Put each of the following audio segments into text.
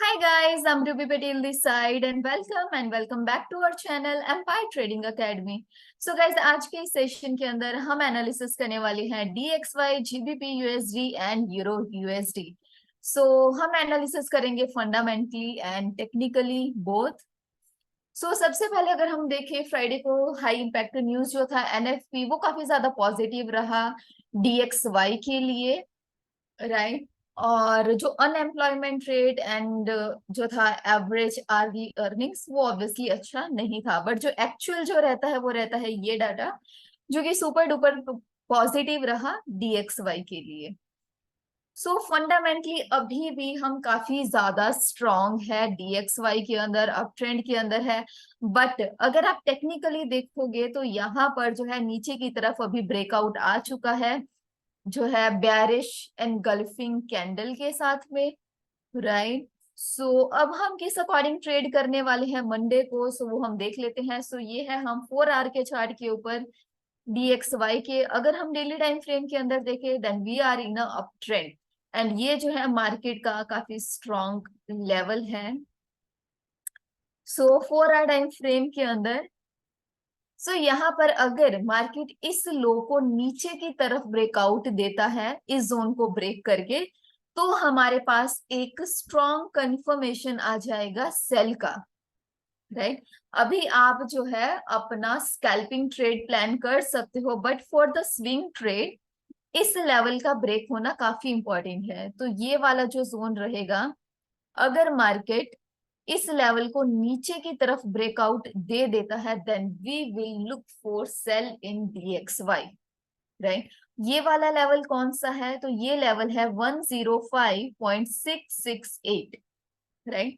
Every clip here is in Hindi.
Hi guys, I'm Ruby Patel this side and welcome back to our channel Empire Trading Academy. So guys, आज के सेशन के अंदर हम एनालिसिस करने वाले हैं DXY, GBP USD and euro USD. सो हम एनालिसिस करेंगे फंडामेंटली एंड टेक्निकली बोथ. सो सबसे पहले अगर हम देखें फ्राइडे को हाई इम्पैक्ट न्यूज जो था NFP वो काफी ज्यादा पॉजिटिव रहा DXY के लिए, राइट. और जो अनएम्प्लॉयमेंट रेट एंड जो था एवरेज आरली अर्निंग्स वो ऑब्वियसली अच्छा नहीं था, बट जो एक्चुअल जो रहता है वो रहता है ये डाटा जो कि सुपर डुपर पॉजिटिव रहा DXY के लिए. सो फंडामेंटली अभी भी हम काफी ज्यादा स्ट्रॉन्ग है DXY के अंदर, अप ट्रेंड के अंदर है. बट अगर आप टेक्निकली देखोगे तो यहाँ पर जो है नीचे की तरफ अभी ब्रेकआउट आ चुका है जो है बेयरिश एनगल्फिंग कैंडल के साथ में, राइट. सो अब हम किस अकॉर्डिंग ट्रेड करने वाले हैं मंडे को, सो वो हम देख लेते हैं. सो ये है हम 4 आवर के चार्ट के ऊपर DXY के. अगर हम डेली टाइम फ्रेम के अंदर देखें then we are in a up trend and ये जो है मार्केट का काफी स्ट्रॉन्ग लेवल है. सो 4 आवर टाइम फ्रेम के अंदर यहाँ पर अगर मार्केट इस लो को नीचे की तरफ ब्रेकआउट देता है इस जोन को ब्रेक करके, तो हमारे पास एक स्ट्रॉन्ग कंफर्मेशन आ जाएगा सेल का, राइट. अभी आप जो है अपना स्कैल्पिंग ट्रेड प्लान कर सकते हो, but for the swing trade इस लेवल का ब्रेक होना काफी इंपॉर्टेंट है. तो ये वाला जो जोन रहेगा, अगर मार्केट इस लेवल को नीचे की तरफ ब्रेकआउट दे देता है then we will look for sell in DXY, right. ये वाला लेवल कौन सा है, तो ये लेवल है 105.668, राइट.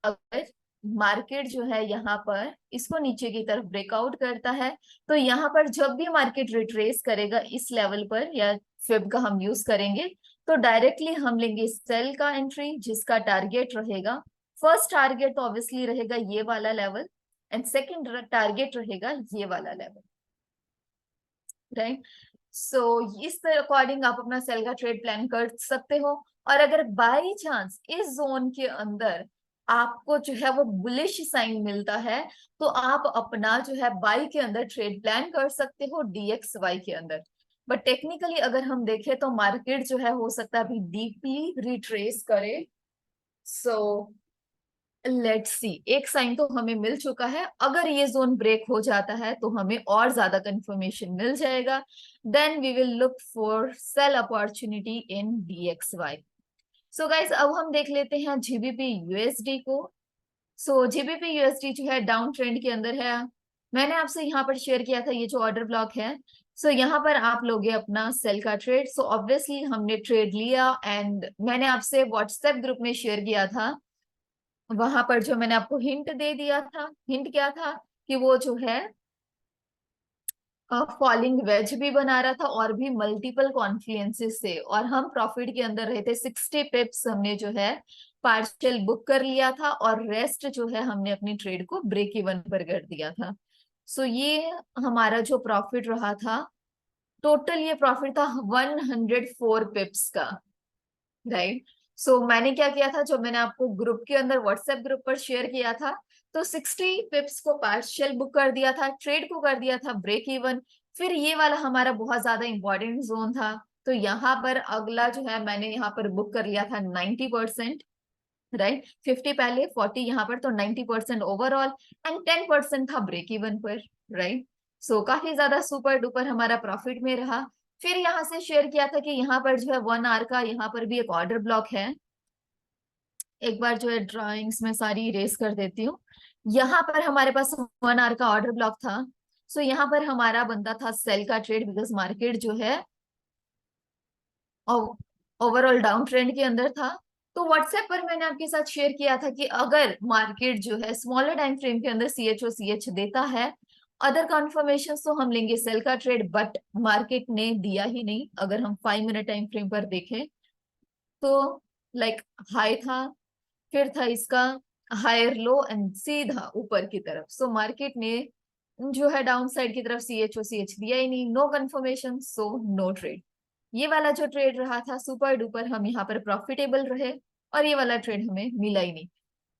अगर मार्केट जो है यहाँ पर इसको नीचे की तरफ ब्रेकआउट करता है तो यहाँ पर जब भी मार्केट रिट्रेस करेगा इस लेवल पर या फिब का हम यूज करेंगे तो डायरेक्टली हम लेंगे सेल का एंट्री जिसका टारगेट रहेगा, फर्स्ट टारगेट तो ऑब्वियसली रहेगा ये वाला लेवल एंड सेकंड टारगेट रहेगा ये वाला लेवल, राइट. सो इस अकॉर्डिंग आप अपना सेल का ट्रेड प्लान कर सकते हो. और अगर बाई चांस इस जोन के अंदर आपको जो है वो बुलिश साइन मिलता है तो आप अपना जो है बाई के अंदर ट्रेड प्लान कर सकते हो DXY के अंदर. बट टेक्निकली अगर हम देखें तो मार्केट जो है हो सकता है अभी डीपली रिट्रेस करे. सो लेट्स सी, एक साइन तो हमें मिल चुका है, अगर ये जोन ब्रेक हो जाता है तो हमें और ज्यादा कंफर्मेशन मिल जाएगा. Then we will look for sell opportunity in DXY. So guys अब हम देख लेते हैं GBP USD को. सो GBP USD जो है डाउन ट्रेंड के अंदर है. मैंने आपसे यहाँ पर शेयर किया था ये जो ऑर्डर ब्लॉक है. यहाँ पर आप लोगे अपना सेल का ट्रेड. ऑब्वियसली हमने ट्रेड लिया एंड मैंने आपसे व्हाट्सएप ग्रुप में शेयर किया था. वहां पर जो मैंने आपको हिंट दे दिया था, हिंट क्या था कि वो जो है फॉलिंग वेज भी बना रहा था और भी मल्टीपल कॉन्फ्लुएंसेस से, और हम प्रॉफिट के अंदर रहे थे. 60 पिप्स हमने जो है पार्शियल बुक कर लिया था और रेस्ट जो है हमने अपनी ट्रेड को ब्रेक इवन पर कर दिया था. ये हमारा जो प्रॉफिट रहा था, टोटल ये प्रॉफिट था 104 पिप्स का, राइट. मैंने क्या किया था, जो मैंने आपको ग्रुप के अंदर व्हाट्सएप ग्रुप पर शेयर किया था, तो 60 पिप्स को पार्शियल बुक कर दिया था, ट्रेड को कर दिया था ब्रेक इवन. फिर ये वाला हमारा बहुत ज्यादा इंपॉर्टेंट जोन था, तो यहाँ पर अगला जो है मैंने यहाँ पर बुक कर लिया था 90%, राइट. 50 पहले 40 यहाँ पर, तो 90% ओवरऑल एंड 10% था ब्रेक इवन पर, राइट. काफी ज्यादा सुपर डुपर हमारा प्रॉफिट में रहा. फिर यहाँ से शेयर किया था कि यहाँ पर जो है 1 आवर का यहाँ पर भी एक ऑर्डर ब्लॉक है. एक बार जो है ड्राइंग्स में सारी इरेज कर देती हूँ. यहाँ पर हमारे पास 1 आवर का ऑर्डर ब्लॉक था. यहाँ पर हमारा बनता था सेल का ट्रेड बिकॉज मार्केट जो है ओवरऑल डाउन ट्रेंड के अंदर था. तो व्हाट्सएप पर मैंने आपके साथ शेयर किया था कि अगर मार्केट जो है स्मॉलर टाइम फ्रेम के अंदर CH देता है, अदर कन्फर्मेशन तो हम लेंगे सेल का ट्रेड, बट मार्केट ने दिया ही नहीं. अगर हम 5 मिनट टाइम फ्रेम पर देखें तो लाइक हाई था, फिर था इसका हायर लो एंड सीधा ऊपर की तरफ. मार्केट ने जो है डाउन साइड की तरफ CH दिया ही नहीं, नो कंफर्मेशन, नो ट्रेड. ये वाला जो ट्रेड रहा था सुपर डुपर हम यहाँ पर प्रॉफिटेबल रहे और ये वाला ट्रेड हमें मिला ही नहीं।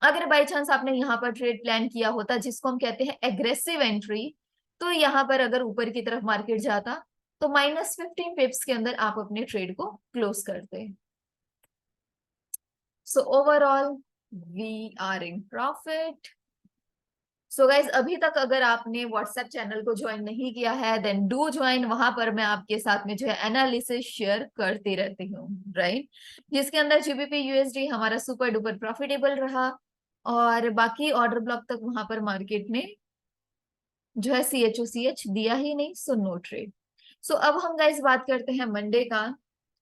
अगर बाई चांस आपने यहाँ पर ट्रेड प्लान किया होता जिसको हम कहते हैं एग्रेसिव एंट्री, तो यहाँ पर अगर ऊपर की तरफ मार्केट जाता तो -15 पिप्स के अंदर आप अपने ट्रेड को क्लोज करते। So overall we are in profit. So guys अभी तक अगर आपने व्हाट्सएप चैनल को ज्वाइन नहीं किया है देन डू ज्वाइन। वहां पर मैं आपके साथ में जो है एनालिसिस शेयर करती रहती हूँ, राइट, जिसके अंदर जीबीपी यूएसडी हमारा सुपर डुपर प्रॉफिटेबल रहा और बाकी ऑर्डर ब्लॉक तक वहां पर मार्केट ने जो है CHOCH दिया ही नहीं, सो नो ट्रेड। सो अब हम गाइज बात करते हैं मंडे का।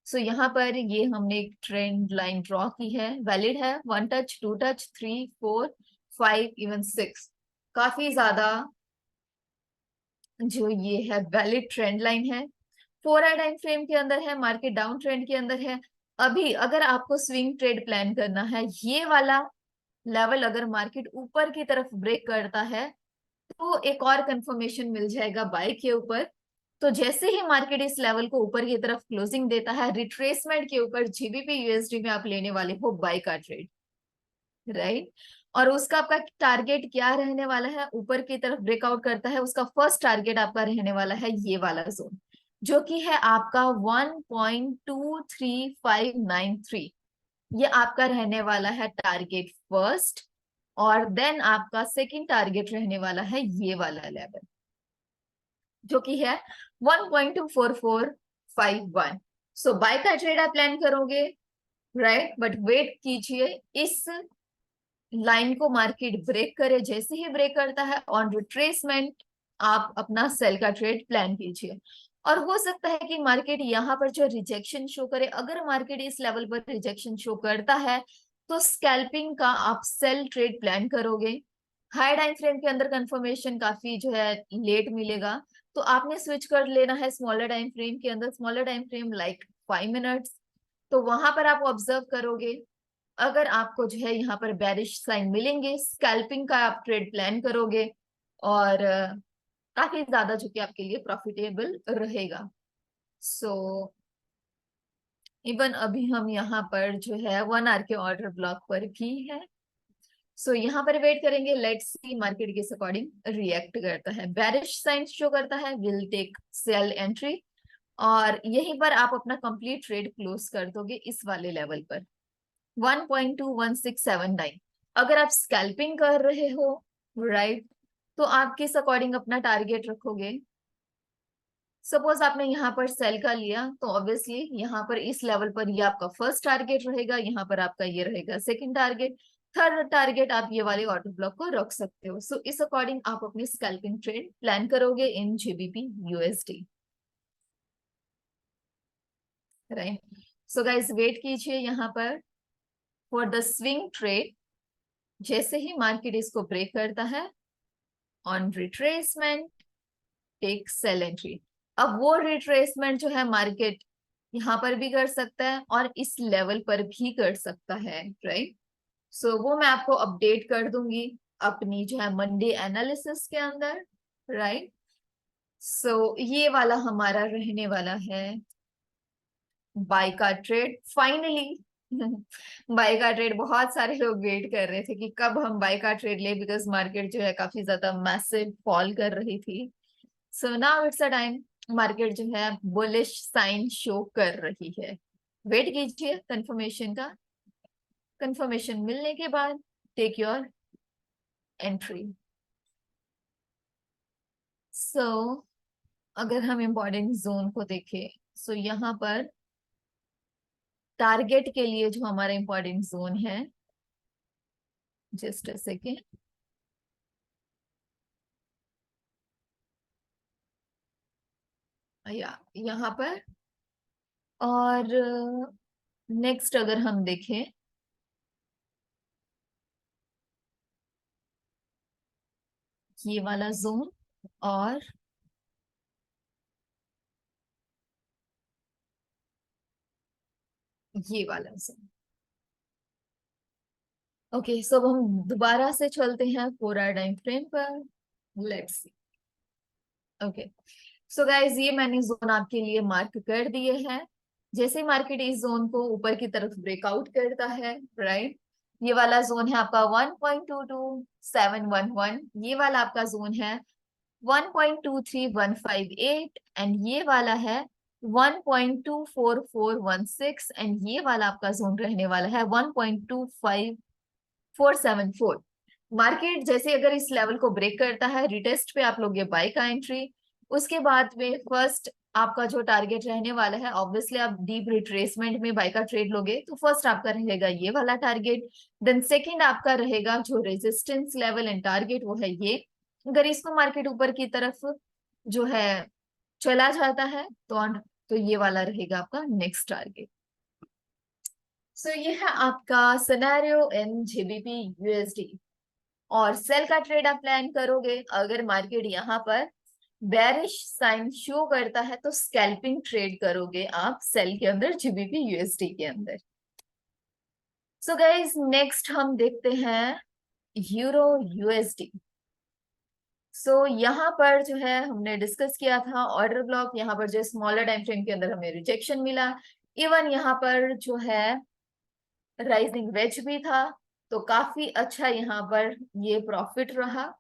सो यहाँ पर ये हमने एक ट्रेंड लाइन ड्रॉ की है, वैलिड है, 1 टच, 2 टच, 3, 4, 5, इवन 6, काफी ज्यादा जो ये है वैलिड ट्रेंड लाइन है। 4 टाइम फ्रेम के अंदर है, मार्केट डाउन ट्रेंड के अंदर है। अभी अगर आपको स्विंग ट्रेड प्लान करना है, ये वाला लेवल अगर मार्केट ऊपर की तरफ ब्रेक करता है तो एक और कंफर्मेशन मिल जाएगा बाय के ऊपर। तो जैसे ही मार्केट इस लेवल को ऊपर की तरफ क्लोजिंग देता है, रिट्रेसमेंट के ऊपर जीबीपी यूएसडी में आप लेने वाले हो बाय का ट्रेड, राइट। और उसका आपका टारगेट क्या रहने वाला है, ऊपर की तरफ ब्रेकआउट करता है, उसका फर्स्ट टारगेट आपका रहने वाला है ये वाला जोन, जो कि है आपका 1.23593। ये आपका रहने वाला है टारगेट फर्स्ट, और देन आपका सेकंड टारगेट रहने वाला है ये वाला लेवल, जो कि है 1.24451। सो बाय का ट्रेड आप प्लान करोगे, राइट, बट वेट कीजिए इस लाइन को मार्केट ब्रेक करे। जैसे ही ब्रेक करता है ऑन रिट्रेसमेंट आप अपना सेल का ट्रेड प्लान कीजिए। और हो सकता है कि मार्केट यहाँ पर जो रिजेक्शन शो करे, अगर मार्केट इस लेवल पर रिजेक्शन शो करता है तो स्कैल्पिंग का आप सेल ट्रेड प्लान करोगे। हाई टाइम फ्रेम के अंदर कंफर्मेशन काफी जो है लेट मिलेगा, तो आपने स्विच कर लेना है स्मॉलर टाइम फ्रेम के अंदर, smaller time frame like 5 minutes. तो वहां पर आप ऑब्जर्व करोगे, अगर आपको जो है यहाँ पर बेरिश साइन मिलेंगे, स्कैल्पिंग का आप ट्रेड प्लान करोगे और काफी ज्यादा जो कि आपके लिए प्रॉफिटेबल रहेगा। सो इवन अभी हम यहाँ पर जो है 1 आवर के ऑर्डर ब्लॉक पर भी है। सो यहाँ पर वेट करेंगे, लेट्स सी मार्केट किस अकॉर्डिंग रिएक्ट करता है। बेरिश साइन शो करता है, विल टेक सेल एंट्री, और यहीं पर आप अपना कंप्लीट ट्रेड क्लोज कर दोगे इस वाले लेवल पर 1.21679। अगर आप स्कैल्पिंग कर रहे हो, राइट, तो आप किस अकॉर्डिंग अपना टारगेट रखोगे। सपोज आपने यहाँ पर सेल का लिया तो ऑब्वियसली यहाँ पर इस लेवल पर ये आपका फर्स्ट टारगेट रहेगा, यहाँ पर आपका ये रहेगा सेकंड टारगेट, थर्ड टारगेट आप ये वाले ऑर्डर ब्लॉक को रख सकते हो। सो इस अकॉर्डिंग आप अपनी स्कैल्पिंग ट्रेड प्लान करोगे in GBP USD, right. So guys wait कीजिए यहाँ पर फॉर द स्विंग ट्रेड। जैसे ही मार्केट इसको ब्रेक करता है on retracement take sell entry. अब वो रिट्रेसमेंट जो है मार्केट यहाँ पर भी कर सकता है और इस लेवल पर भी कर सकता है, राइट। सो वो मैं आपको अपडेट कर दूंगी अपनी जो है मंडे एनालिसिस के अंदर, राइट। सो ये वाला हमारा रहने वाला है बाय का ट्रेड फाइनली। बाय का ट्रेड बहुत सारे लोग वेट कर रहे थे कि कब हम बाय का ट्रेड ले, बिकॉज मार्केट जो है काफी ज्यादा मैसिव फॉल कर रही थी। So now it's a time, market जो है बुलिश साइन शो कर रही है। वेट कीजिए कंफर्मेशन का, कंफर्मेशन मिलने के बाद टेक योर एंट्री। सो अगर हम इम्पोर्टेंट जोन को देखें, सो यहाँ पर टारगेट के लिए जो हमारा इम्पोर्टेंट जोन है, जस्ट अ सेकेंड, या यहाँ पर, और नेक्स्ट अगर हम देखें ये वाला जोन और ये वाला जोन। ओके, सो अब हम दोबारा से चलते हैं 4 आवर टाइम फ्रेम पर, let's see. Okay, so guys ये मैंने जोन आपके लिए मार्क कर दिए हैं। जैसे ही मार्केट इस जोन को ऊपर की तरफ ब्रेकआउट करता है, राइट, ये वाला जोन है आपका 1.22711, ये वाला आपका जोन है 1.23158, एंड ये वाला है 1.24416, एंड ये वाला आपका जोन रहने वाला है 1.25474। मार्केट जैसे अगर इस लेवल को ब्रेक करता है, रिटेस्ट पे आप लोग ये बाय का एंट्री। उसके बाद में फर्स्ट आपका जो टारगेट रहने वाला है, ऑब्वियसली आप डीप रिट्रेसमेंट में बाय का ट्रेड लोगे तो फर्स्ट आपका रहेगा ये वाला टारगेट। देन सेकंड आपका रहेगा जो रेजिस्टेंस लेवल एंड टारगेट, वो है ये। अगर इसको मार्केट ऊपर की तरफ जो है चला जाता है तो ये वाला रहेगा आपका नेक्स्ट टारगेट। सो ये है आपका सिनेरियो इन जीबीपी यूएसडी। और सेल का ट्रेड आप प्लान करोगे, अगर मार्केट यहाँ पर बेरिश साइन शो करता है तो स्कैल्पिंग ट्रेड करोगे आप सेल के अंदर, जीबीपी यूएसडी के अंदर। सो गाइस नेक्स्ट हम देखते हैं यूरो यूएसडी। सो यहाँ पर जो है हमने डिस्कस किया था ऑर्डर ब्लॉक, यहाँ पर जो स्मॉलर टाइम फ्रेम के अंदर हमें रिजेक्शन मिला, इवन यहाँ पर जो है राइजिंग वेज भी था, तो काफी अच्छा यहाँ पर ये प्रॉफिट रहा।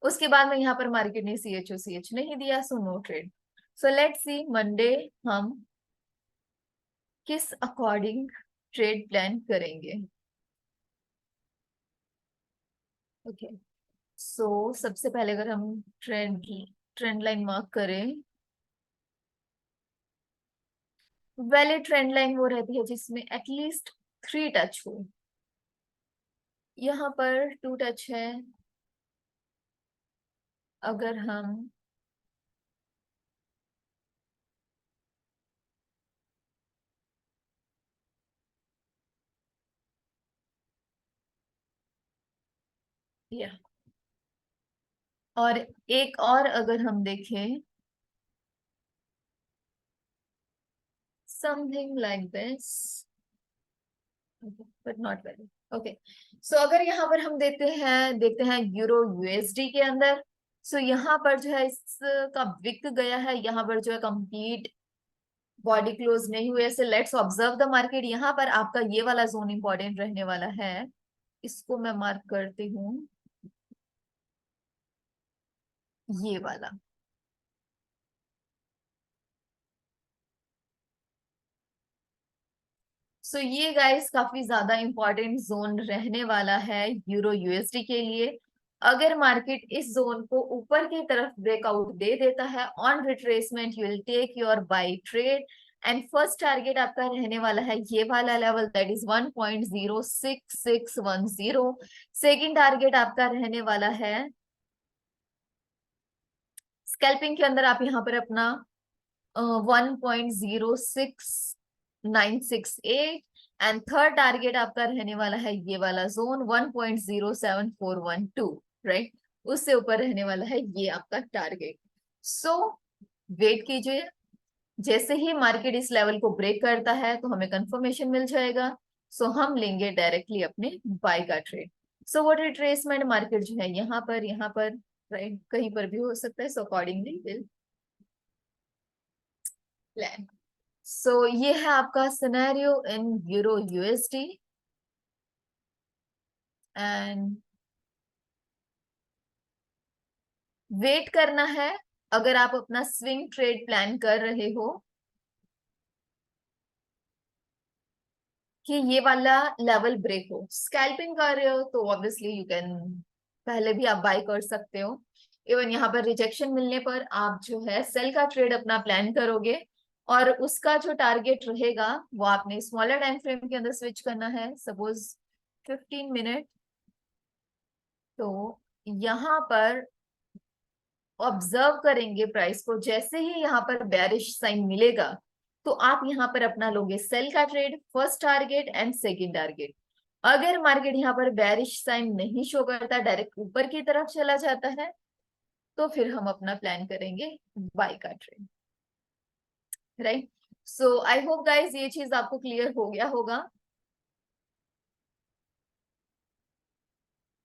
उसके बाद में यहाँ पर मार्केट ने CHOCH नहीं दिया, so no trade. So let's see Monday हम किस अकॉर्डिंग ट्रेड प्लान करेंगे। ओके, सो सबसे पहले अगर हम ट्रेंड लाइन मार्क करें, वैलिड ट्रेंड लाइन वो रहती है जिसमें एटलीस्ट 3 टच हो। यहाँ पर 2 टच है। अगर हम या और एक और अगर हम देखें something like this, but not very. Okay, so अगर यहाँ पर हम देखते हैं यूरो यूएसडी के अंदर। सो यहाँ पर जो है इसका बिक गया है, यहाँ पर जो है कंप्लीट बॉडी क्लोज नहीं हुए से लेट्स ऑब्जर्व द मार्केट। यहाँ पर आपका ये वाला जोन इंपॉर्टेंट रहने वाला है, इसको मैं मार्क करती हूँ, ये वाला। सो ये गाइस काफी ज्यादा इंपॉर्टेंट जोन रहने वाला है यूरो यूएसडी के लिए। अगर मार्केट इस जोन को ऊपर की तरफ ब्रेकआउट दे देता है, on retracement you will take your buy trade, and first target आपका रहने वाला है ये वाला level, that is 1.06610। Second target आपका रहने वाला है, स्कैल्पिंग के अंदर आप यहाँ पर अपना 1.06968, एंड थर्ड टारगेट आपका रहने वाला है ये वाला जोन 1.07412, राइट, उससे ऊपर रहने वाला है ये आपका टारगेट। सो वेट कीजिए, जैसे ही मार्केट इस लेवल को ब्रेक करता है तो हमें कंफर्मेशन मिल जाएगा, सो हम लेंगे डायरेक्टली अपने बाय का ट्रेड। सो वो रिट्रेसमेंट मार्केट जो है यहाँ पर, राइट, कहीं पर भी हो सकता है, so accordingly will plan. So ये है आपका scenario in euro USD, and wait करना है। अगर आप अपना स्विंग ट्रेड प्लान कर रहे हो कि ये वाला लेवल ब्रेक हो, स्कैल्पिंग कर रहे हो तो ऑब्वियसली यू कैन पहले भी आप बाय कर सकते हो। इवन यहाँ पर रिजेक्शन मिलने पर आप जो है सेल का ट्रेड अपना प्लान करोगे, और उसका जो टारगेट रहेगा वो आपने स्मॉलर टाइम फ्रेम के अंदर स्विच करना है, सपोज 15 मिनट। तो यहाँ पर ऑब्जर्व करेंगे प्राइस को, जैसे ही यहाँ पर बेरिश साइन मिलेगा तो आप यहाँ पर अपना लोगे सेल का trade, first target and second target. अगर मार्केट यहाँ पर बेरिश साइन नहीं शो करता, डायरेक्ट ऊपर की तरफ चला जाता है, तो फिर हम अपना प्लान करेंगे बाय का trade, right. So I hope guys ये चीज आपको क्लियर हो गया होगा।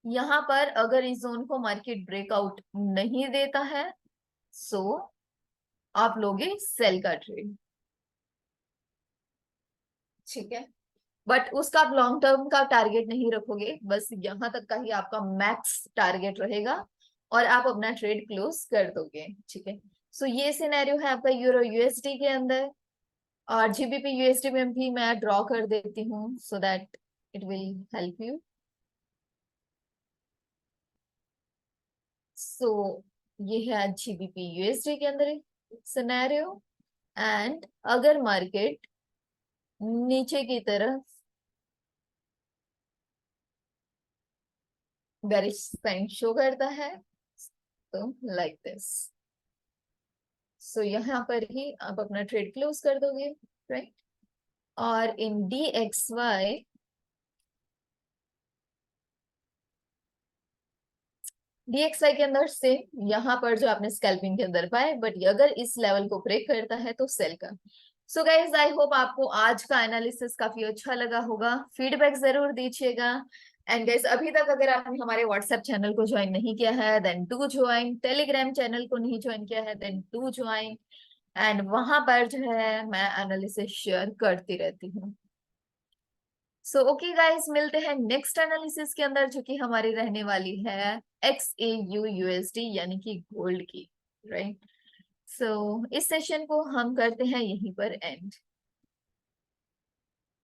यहाँ पर अगर इस जोन को मार्केट ब्रेकआउट नहीं देता है, सो आप लोगे सेल का ट्रेड। ठीक है, बट उसका आप लॉन्ग टर्म का टारगेट नहीं रखोगे, बस यहाँ तक का ही आपका मैक्स टारगेट रहेगा और आप अपना ट्रेड क्लोज कर दोगे। ठीक है, सो ये सिनेरियो है आपका यूरो यूएसडी के अंदर, और जीबीपी यूएसडी में भी मैं ड्रॉ कर देती हूँ so that it will help you. So ये है जीबीपी यूएसडी के अंदर सिनेरियो। एंड अगर मार्केट नीचे की तरफ बेरिश साइन शो करता है तो लाइक दिस, सो यहाँ पर ही आप अपना ट्रेड क्लोज कर दोगे, राइट। और इन डीएक्सवाई के अंदर से यहाँ पर जो आपने स्कैल्पिंग के अंदर पाए, बट अगर इस लेवल को ब्रेक करता है तो सेल का। सो गाइज आई होप आपको आज का एनालिसिस काफी अच्छा लगा होगा, फीडबैक जरूर दीजिएगा। एंड गाइज अभी तक अगर आपने हमारे व्हाट्सएप चैनल को ज्वाइन नहीं किया है then do join, Telegram channel को नहीं ज्वाइन किया है देन डू ज्वाइन, एंड वहां पर जो है मैं एनालिसिस शेयर करती रहती हूँ। सो ओके गाइस, मिलते हैं नेक्स्ट एनालिसिस के अंदर जो कि हमारी रहने वाली है XAU USD यानी कि गोल्ड की, राइट। सो इस सेशन को हम करते हैं यहीं पर एंड।